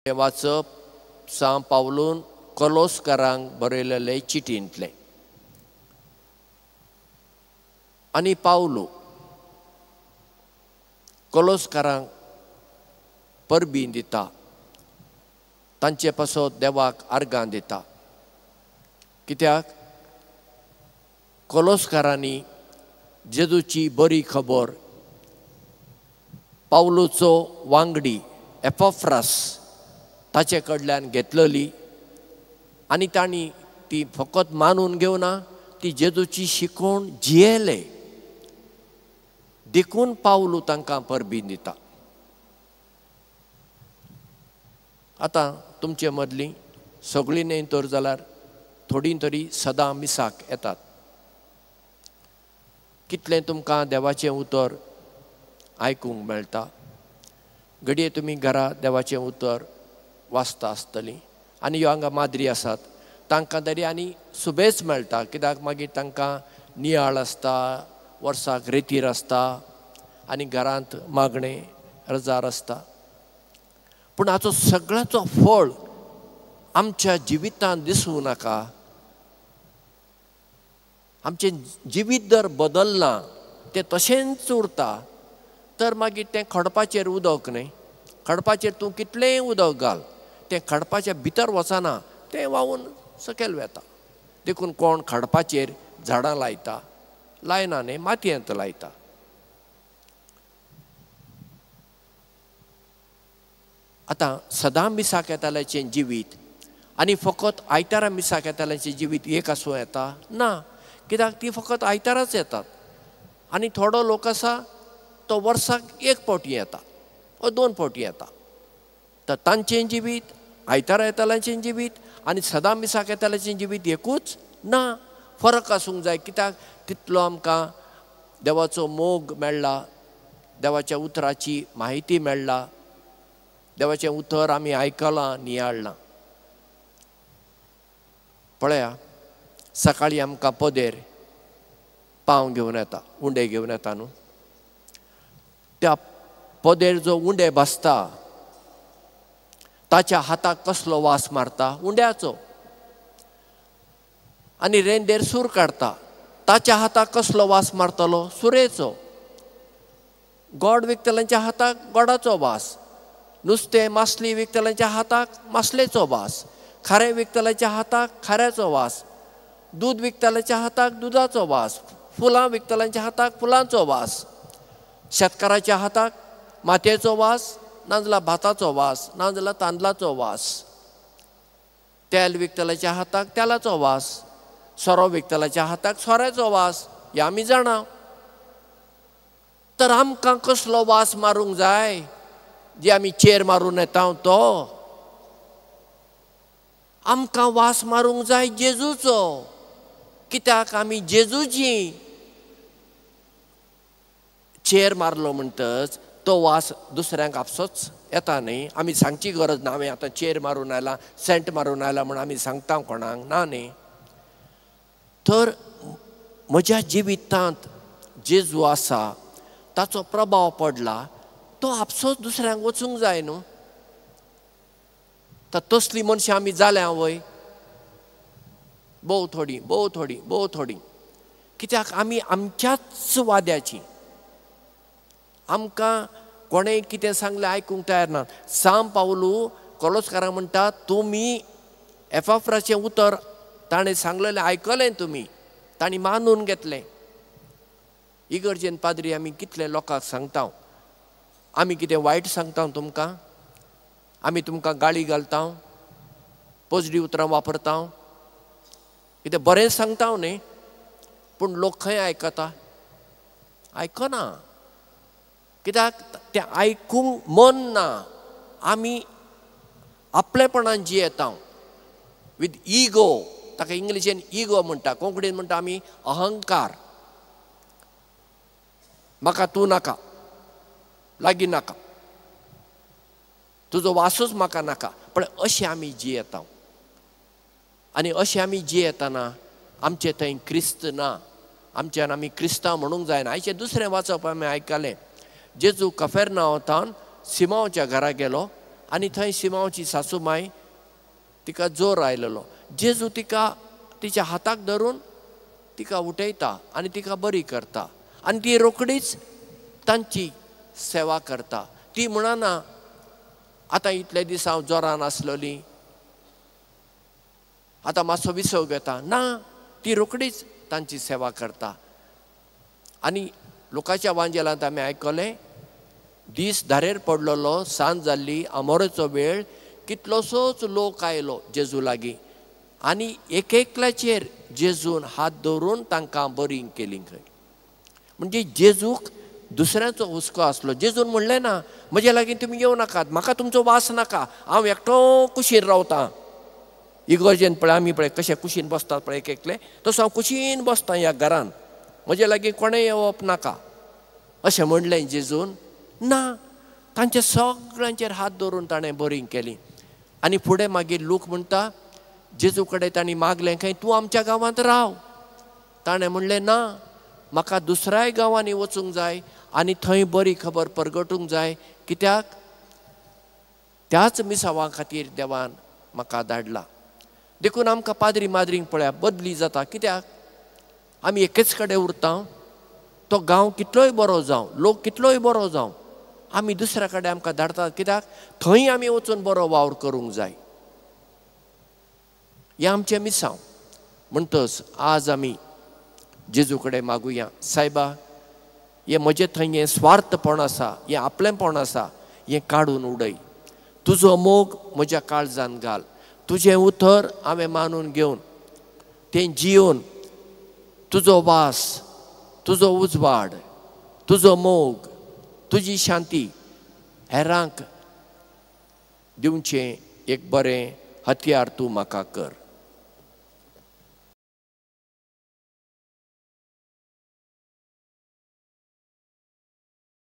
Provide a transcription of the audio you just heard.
वाचप सांव पावलून कोलोसकारांक बरयलेले चिटींतले. आनी पावलू कोलोसकारांक परबीं दिता, तांचे पासत देवाक आर्गां दिता. कित्याक कोलोसकारांनी जेजूची बरी खबर पावलूचो वांगडी एपॉफ्रास ताचे कडल्यान घेतलेली आनी तांणी ती फकत मानून घेवना, ती जेजूची शिकोवण जियेले देखून पावलू तांकां परबीं दिता. आतां तुमचे मदलीं सगळीं न्हय तर जाल्यार थोडीं तरी सदां मिसाक येतात. कितलें तुमकां देवाचें उतर आयकूंक मेळटा. घडये तुमी घरा देवाचें उतर वाचता आसतलीं आनी ह्यो हांगा माद्री आसात, तांकां तरी आनी सुबेज मेळटा. कित्याक मागीर तांकां नियाळ आसता, वर्साक रेतीर आसता आनी घरांत मागणें रजार आसता. पूण हाचो सगळ्याचो फळ आमच्या जिवितांत दिसूं नाका. आमचें जिवीत जर बदलना, तें तशेंच उरता, तर मागीर तें खडपाचेर उदक न्हय. खडपाचेर तूं कितलेंय उदक घाल, तें खडपाच्या भितर वचना, तें व्हांवून सकयल वेता. देखून कोण खडपाचेर झाडां लायता, लायना न्हय, मातयेंत लायता. आतां सदां मिसाक येताल्याचें जिवीत आनी फकत आयतारा मिसाक येताल्याचें जिवीत एक आसूं येता? ना. कित्याक ती फकत आयताराच येतात. आनी थोडो लोक आसा तो वर्साक एक फावटी येता वा 2 फावटी येता. तर तांचें जिवीत, आयतारा येताल्याचें जिवीत आनी सदां मिसाक येताल्याचें जिवीत एकूच ना. फरक आसूंक जाय. कित्याक तितलो आमकां देवाचो मोग मेळ्ळा, देवाच्या उतराची म्हायती मेळ्ळा, देवाचें उतर आमी आयकलां, नियाळ्ळां. पळया, सकाळीं आमकां पदेर पांव घेवन येता, उंडे घेवन येता न्हू. त्या पदेर जो उंडे बसता ताच्या हाताक कसलो वास मारता? उंड्याचो. आनी रेंदेर सूर काडटा, ताच्या हाताक कसलो वास मारतलो? सुरेचो. गोड विकतल्यांच्या हाताक गोडाचो वास, नुस्तें मासली विकतल्यांच्या हाताक मासलेचो वास, खारें विकतल्यांच्या हाताक खाऱ्याचो वास, दूद विकतल्यांच्या हाताक दुदाचो वास, फुलां विकतल्यांच्या हाताक फुलांचो वास, शेतकाराच्या हाताक मातयेचो वास, नाजाल्यार भाताचो वास, नाजाल्यार तांदळाचो वास, तेल विकतल्याच्या हाताक तेलाचो वास, सोरो विकतल्याच्या हाताक सोऱ्याचो वास. हें आमी जाणा. तर आमकां कसलो वास मारूंक जाय जे आमी चेर मारून येता तो? आमकां वास मारूंक जाय जेजूचो. कित्याक आमी जेजूची चेर मारलो म्हणटच तो वास दुसऱ्यांक आपसोच येता न्ही. आमी सांगची गरज ना, हांवें आतां चेर मारून आयला, सेंट मारून आयला म्हण आमी सांगता कोणाक ना न्ही. तर म्हज्या जिवितांत जेजू आसा, ताचो प्रभाव पडला, तो आपसोच दुसऱ्यांक वचूंक जाय न्हू. तर तसलीं मनशां आमी जाल्या वय? भोव थोडीं. कित्याक आमी आमच्याच वाद्याची. आमकां कोणेंय कितें सांगलें आयकूंक तयार ना. सांव पावलू कोलोसकारांक म्हणटा, तुमी एपॉफ्राचें उतर ताणें सांगलेलें आयकलें, तुमी तांणी मानून घेतलें. इगर्जेन पाद्री आमी कितले लोकांक सांगता, आमी कितें वायट सांगता तुमकां? आमी तुमकां गाळी घालता, पोजडी उतरां वापरता, कितें बरें सांगता न्ही. पूण लोक खंय आयकता? आयकना. कित्याक तें आयकूंक मन ना. आमी आपलेपणान जियेता विथ इगो. ताका इंग्लिशेन इगो म्हणटा, कोंकणीन म्हणटा आमी अहंकार. म्हाका तूं नाका, लागीं नाका, तुजो वासूच म्हाका नाका. पण अशें आमी जियेता. आनी अशें आमी जियेतना आमचे थंय क्रिस्त ना. आमच्यान आमी क्रिस्तांव म्हणूंक जायना. आयचें दुसरें वाचप आमी आयकलें. जेजू कफेर्नावांतान सिमोनाच्या घरा गेलो आनी थंय शिमांवाची सासूमाय तिका जोर आयलेलो. जेजू तिका तिच्या हाताक धरून तिका उठयता आनी तिका बरी करता आनी ती रोखडीच तांची सेवा करता. ती म्हणना आतां इतले दीस हांव जोरान आसलेली, आतां मातसो विसव घेता. ना, ती रोखडीच तांची सेवा करता. आनी लोकांच्या वांजेलांत आमी आयकलें, दीस धारेर पडलेलो, सांज जाल्ली, आमोरेचो वेळ, कितलोसोच लोक आयलो जेजू लागीं आनी एक एकल्याचेर जेजून हात दवरून तांकां बरी केली. खंय म्हणजे जेजूक दुसऱ्यांचो हुस्को आसलो. जेजून म्हणलें ना, म्हजे लागीं तुमी येवं नाकात, म्हाका तुमचो वास नाका, हांव एकटो कुशीन रावतां. इगर्जेन पळय आमी पळय कशे कुशीन बसतात पळय एक एकले, तसो हांव कुशीन बसतां ह्या घरान, म्हजे लागीं कोणें येवप नाका अशें म्हणलें जेजून. ना, तांच्या सगळ्यांचेर हात दवरून ताणें बरी केली. आनी फुडें मागीर लोक म्हणटा, जेजू कडेन तांणी मागलें खंय, तूं आमच्या गांवांत राव. ताणें म्हणलें ना, म्हाका दुसऱ्याय गांवांनी वचूंक जाय आनी थंय बरी खबर परगटूंक जाय, कित्याक त्याच मिसावां खातीर देवान म्हाका धाडला. देखून आमकां पाद्री माद्रींक पळया बदली जाता. कित्याक आमी एकेच कडेन उरता, तो गांव कितलोय बरो जावं, लोक कितलोय बरो जावं, आमी दुसऱ्या कडेन आमकां धाडटात. कित्याक थंय आमी वचून बरो वावर करूंक जाय. हें आमचें मिसांव. म्हणटच आज आमी जेजू कडेन मागुया, सायबा, हें म्हजें थंय हें स्वार्थपण आसा, हें आपलेंपण आसा, हें काडून उडय. तुजो मोग म्हज्या काळजान घाल. तुजें उतर हांवें मानून घेवन तें जियोन तुजो वास, तुजो उजवाड, तुजो मोग, तुजी शांती हेरांक दिवचें एक बरें हत्यार तूं म्हाका कर.